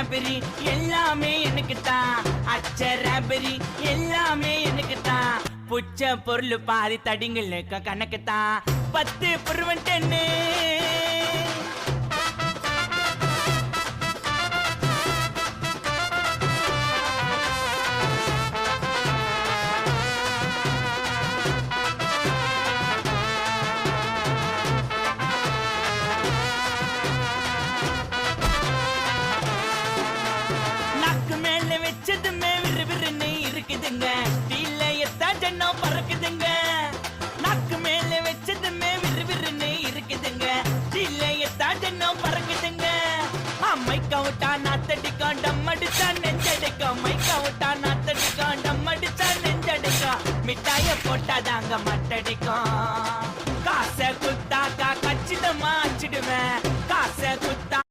Strawberry எல்லாமே எனக்கு தான். அச்சராபெரி எல்லாமே எனக்கு தான். புச்ச பொருள் பாதி தடிங்களுக்கு கணக்கு தான். 10 புருவன் 10. வச்சதுமே விறுவிறுன்னு இருக்குதுங்க. டீல எத்தா ஜன்னம் பறக்குதுங்க. நாக்கு மேல வச்சதுமே விறுவிறுன்னு இருக்குதுங்க. டீல எத்தா ஜன்னம் பறக்குதுங்க. மைக்கா விட்டா நாத்தடிக்கும் டம் அடிச்சா நெஞ்சடிக்கும். மைக்கா விட்டா நாத்தடிக்கும் டம் அடிச்சா நெஞ்சடிக்கும். மிட்டாய போட்டாதாங்க மட்டடிக்கும்.